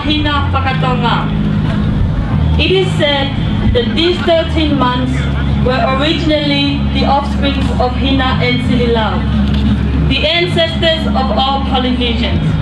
Mahina Faka-Tonga. It is said that these 13 months were originally the offspring of Hina and Sinilau, the ancestors of all Polynesians.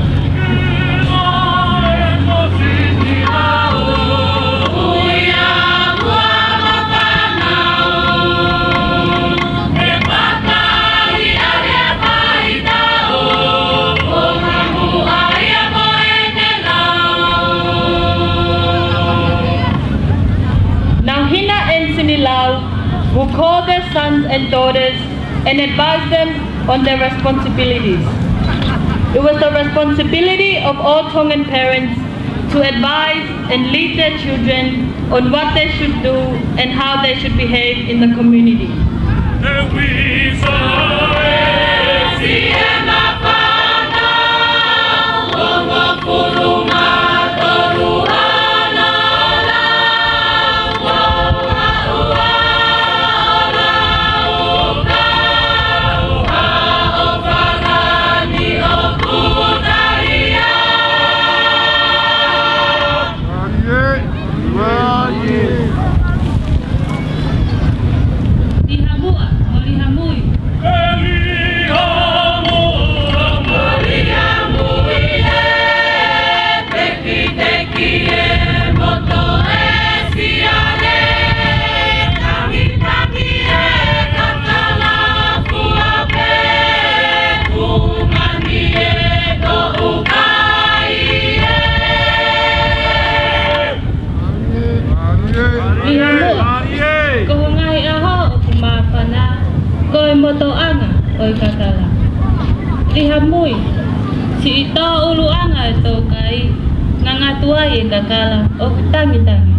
Will call their sons and daughters and advise them on their responsibilities. It was the responsibility of all Tongan parents to advise and lead their children on what they should do and how they should behave in the community. Lihamui, si ito uluanga ito kay nangatuay kakala o tangi-tangi.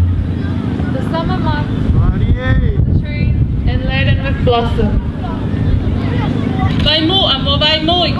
The summer months, the trees, and laden with blossom. Baimu amo baimui.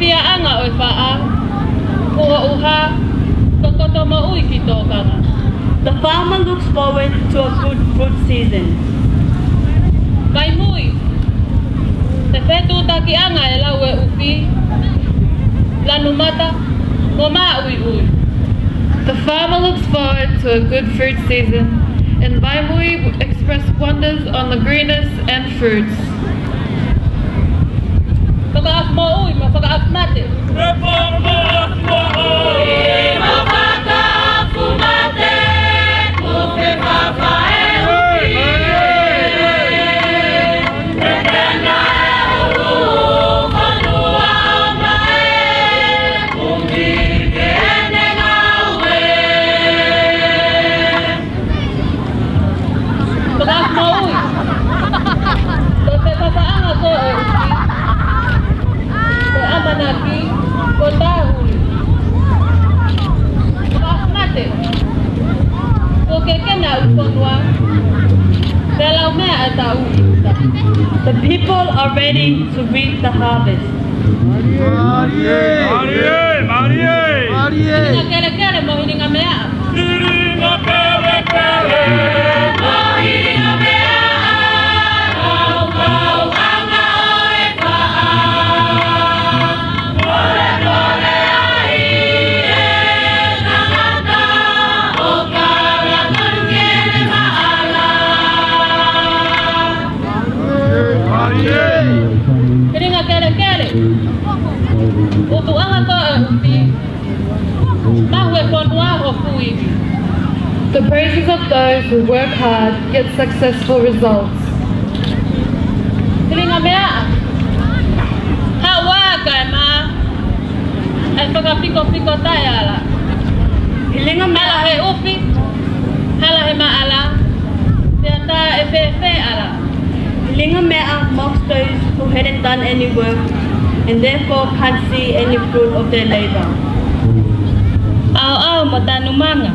Fia anga oi faa, kua uha, kokoto maui ki tō kanga. The farmer looks forward to a good fruit season. Kai mui, te whetu taki anga e lau e upi, lanu mata, ko maa ui ui. The farmer looks forward to a good fruit season, and Vaimui express wonders on the greenness and fruits. Pagkaas mo ui, mapagkaas natin. The people are ready to reap the harvest. The praises of those who work hard get successful results. Hilinga mea mocks those who hadn't done any work and therefore can't see any fruit of their labor. Au au matanumanga.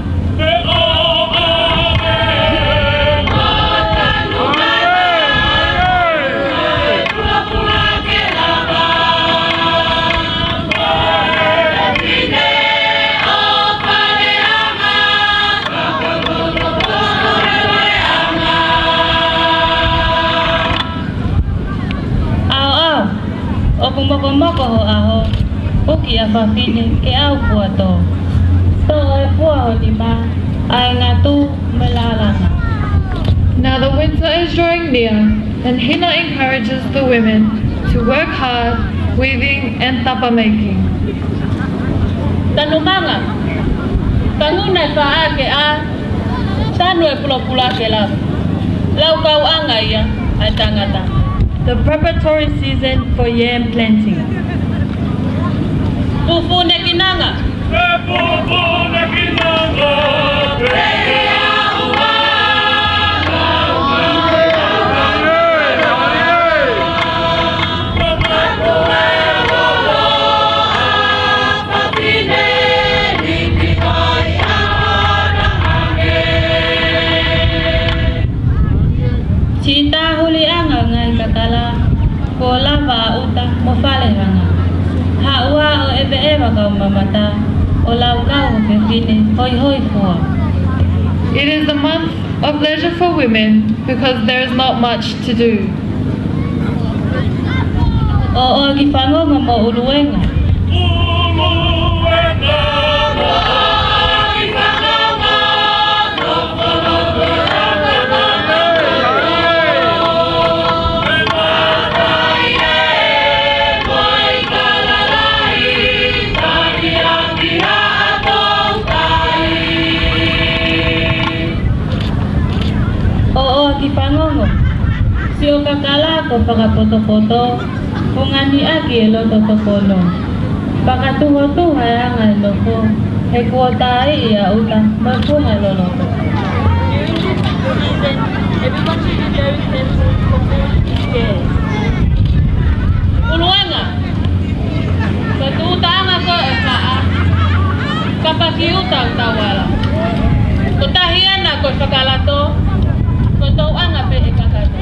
a whawhine e au pua tō. Tō e pua o ni mā, ai ngā tū me lālanga. Now the winter is drawing near, and Hina encourages the women to work hard, weaving and tapa making. Tanu manga, kanguna e wha ke a, tanu e pula ke la. Lau kau anga ia, ai tangata. The preparatory season for yam planting. Pupu ne kinanga. Pupu ne kinanga. Cita huli anga ngai kakala, ko lava uta mo fale ranga. Haua o ebe eva kau mamata, o lau kau ke fine hoi fua. It is the month of leisure for women because there is not much to do. O ki whangonga mo uluenga. Si o kakala ko pakapoto-poto, kung ani aki e loto topono. Pakatuho-tuha ang ano ko, he kuota iya uta, magpunga loloto. Everyone should be very careful for food. Uluanga, katuutanga ko e paa, kapag iutang tawala. Kutahian ako sa kalato, kutauanga pe e kakato.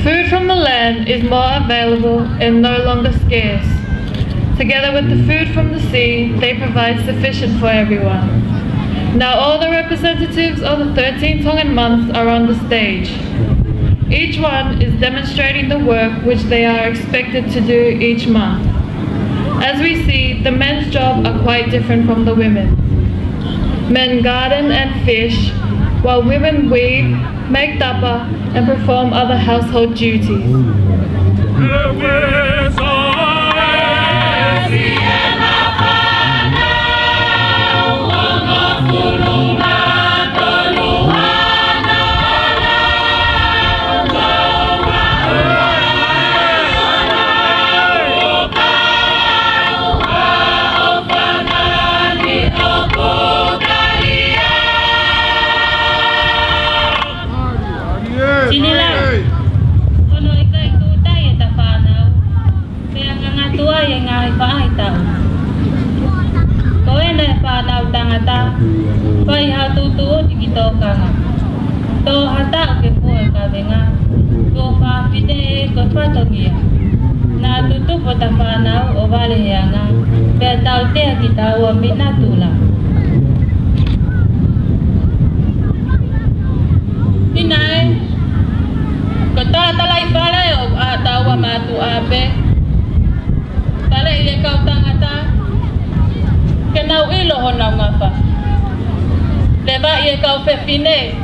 Food from the land is more available and no longer scarce. Together with the food from the sea, they provide sufficient for everyone. Now all the representatives of the 13 Tongan months are on the stage. Each one is demonstrating the work which they are expected to do each month. As we see, the men's jobs are quite different from the women's. Men garden and fish, while women weave, make tapa, and perform other household duties. Pai hatutu dikito kanga. To hata ke pua kavenga. Ko fa pide ko patogia. Na tutu potafana o vale yanga. Pe taute kita o minatula. Inai. Ko talai pale o atawa matu ape. Pale ye kau tangata. Kenau ilo honau ngapa. Leva ye kau fefine.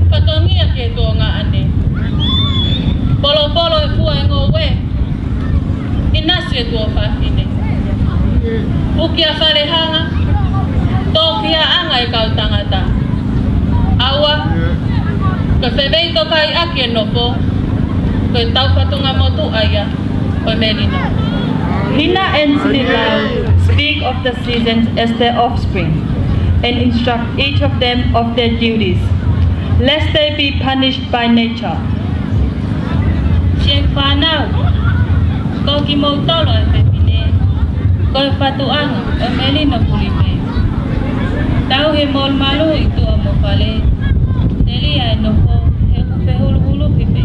Katongia ke tonga ane. Polo e fua ngowe. Inasi e tua fafine. Ukia fale hanga. Tokia anga e kau tangata. Awa. Ke feveito kai ake nopo. Ke tau fatunga motu aya. O melina. Hina and Lau speak of the seasons as their offspring and instruct each of them of their duties, lest they be punished by nature. Siek whanau, ko ki mautolo e pepine, ko e whatuanga e melina pulipe. Tau he mol malu i tua mo whale, telia e nofo he kupe hulu pipe.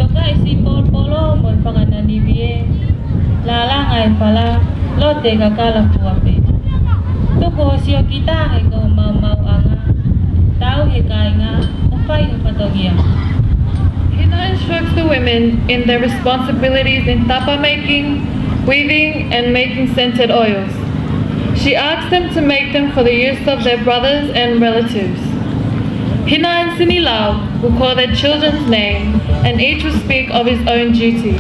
Toka e si polo mo e whakananibie, lalanga e whala, lote kakala puape. Tuko sio kita he ko mau anga, tau he kainga, upai he patogia. Hina instructs the women in their responsibilities in tapa making, weaving and making scented oils. She asked them to make them for the use of their brothers and relatives. Hina and Sini Lau will call their children's name, and each will speak of his own duty.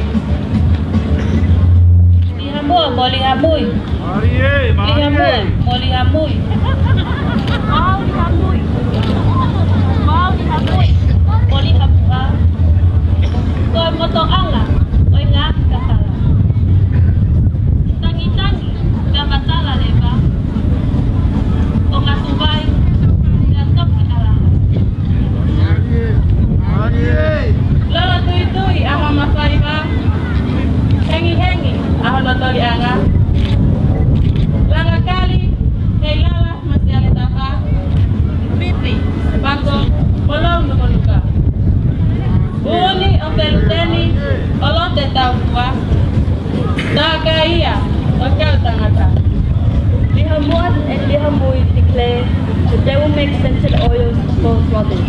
Declare that they will make scented oils for brothers.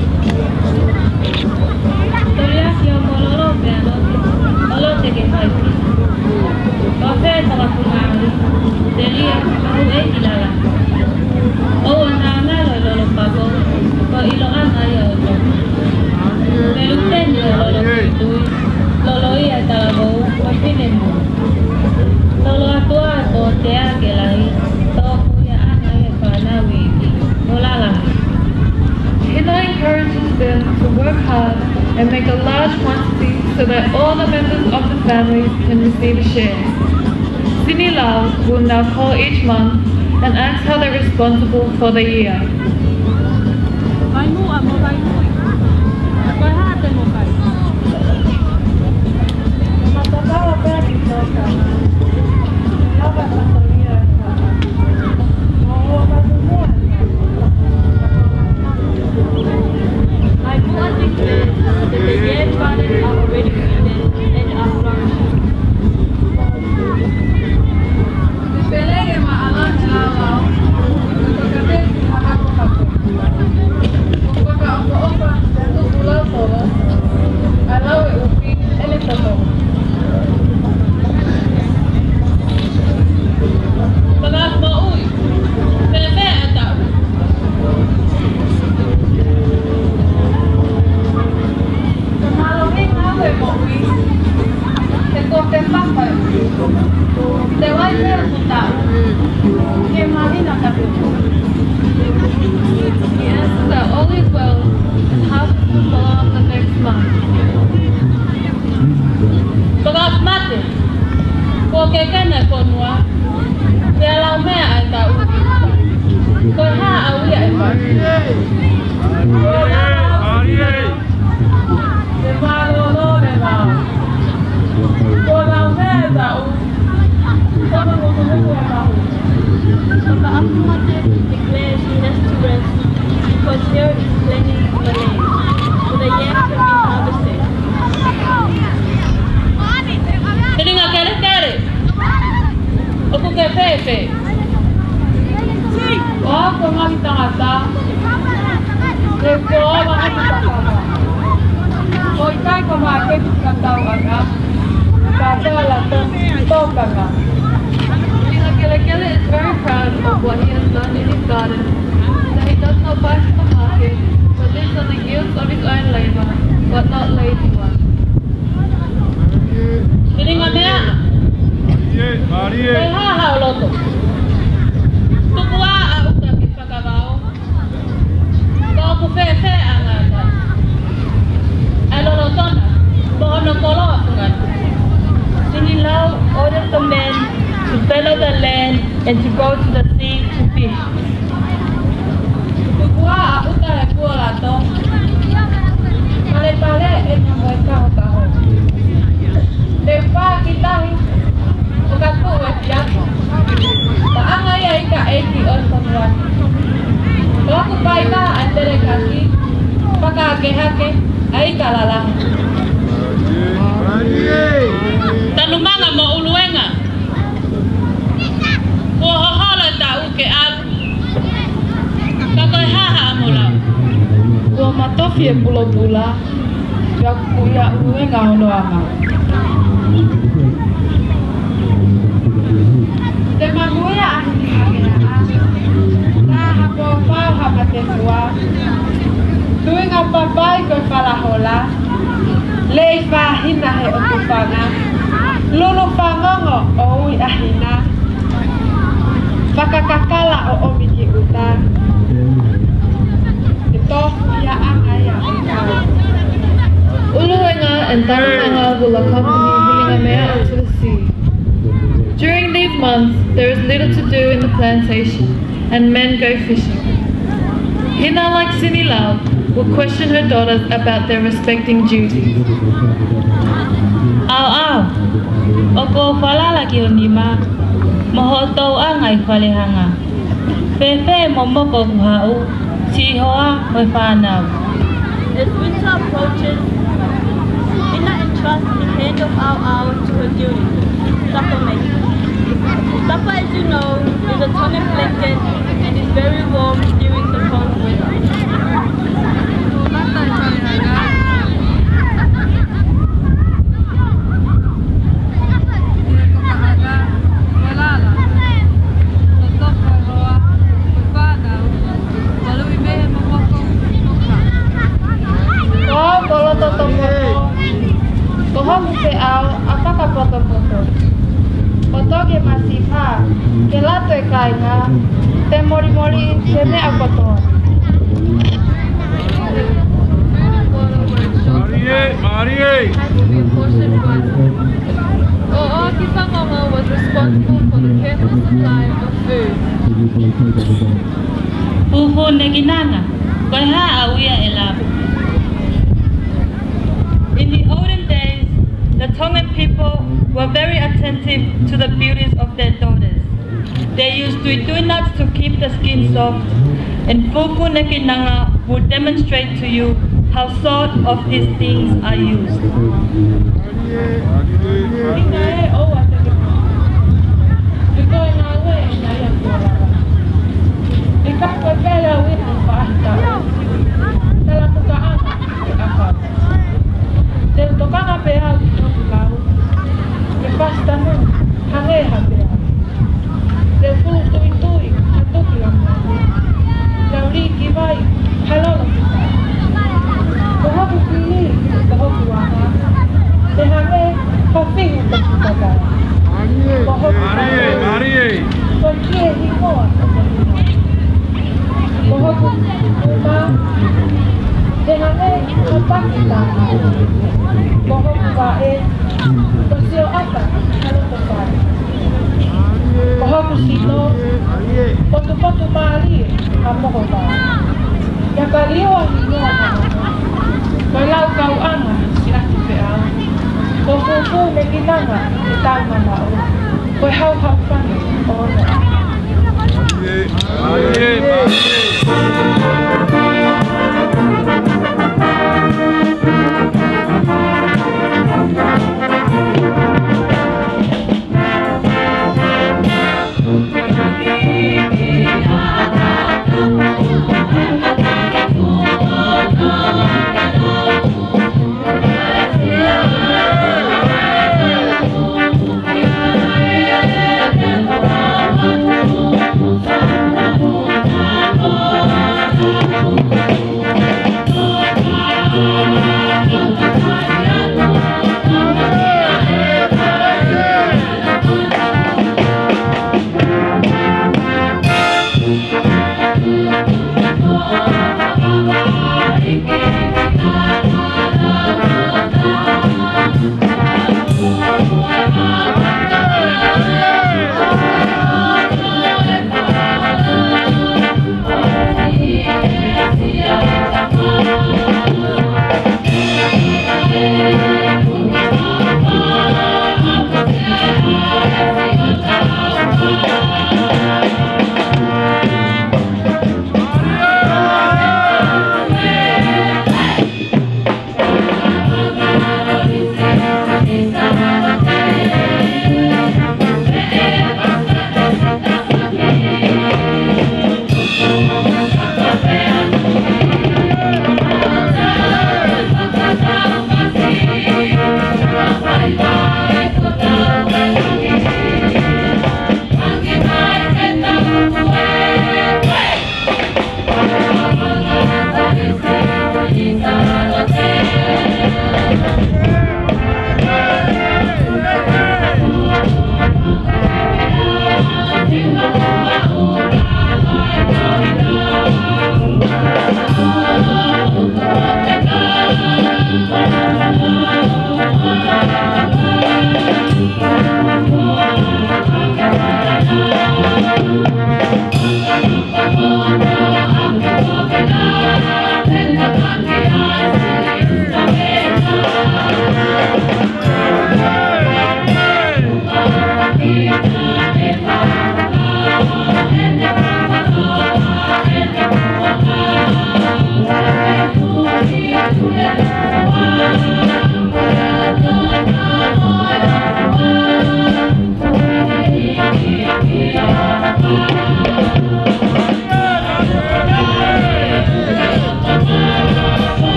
Hina encourages them to work hard and make a large quantity so that all the members of the family can receive a share. Sini Lau will now call each month and ask how they're responsible for the year. Atele is very proud of what he has done in his garden, that he does not buy from the market, but lives on the yields of his own labor, but not lazy ones. Lau ordered the men to fellow the land and to go to the sea to fish. Tanumanga mo uluenga. Kuhohola tau ke alu. Kakoi haha amula. Kua matofi e pula-pula, ya kuya uluenga ono ama. hola. Lei Mahina he o tupanga. Lulu pangongo o ui ahina. Faka-kakala o omiki uta. Ito ia angaya ikaw. Uluhenga and Tarumanga will accompany Hilingamea onto the sea. During these months, there is little to do in the plantation, and men go fishing. Hina, like Sinilau, will question her daughters about their respecting duties. Au, oko whala lagi o nima, mohotou angai whalehanga. Pepe momoko kuhau, si hoa hoi whanau. As winter approaches, Hina entrusts the hand of Au to her duty, supper making. Supper, as you know, is a Tongan blanket and is very warm during the cold weather. Otoge masipa, ke lato e kainga, te mori te mea kotoa. Marie! O'Aki Whangonga was responsible for the careful supply of food. Fufu neginanga, koi ha awia elabu. In the olden days, the Tongan people were very attentive to the beauties of their daughters. They used tui nuts to keep the skin soft, and fufu nekinanga would demonstrate to you how salt of these things are used. Yeah.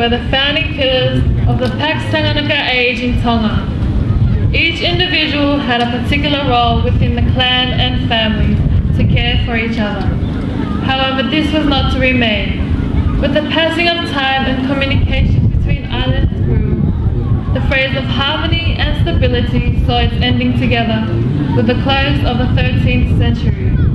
were the founding pillars of the Pax Tanganaka age in Tonga. Each individual had a particular role within the clan and family to care for each other. However, this was not to remain. With the passing of time and communication between islands grew, the phrase of harmony and stability saw its ending together with the close of the 13th century.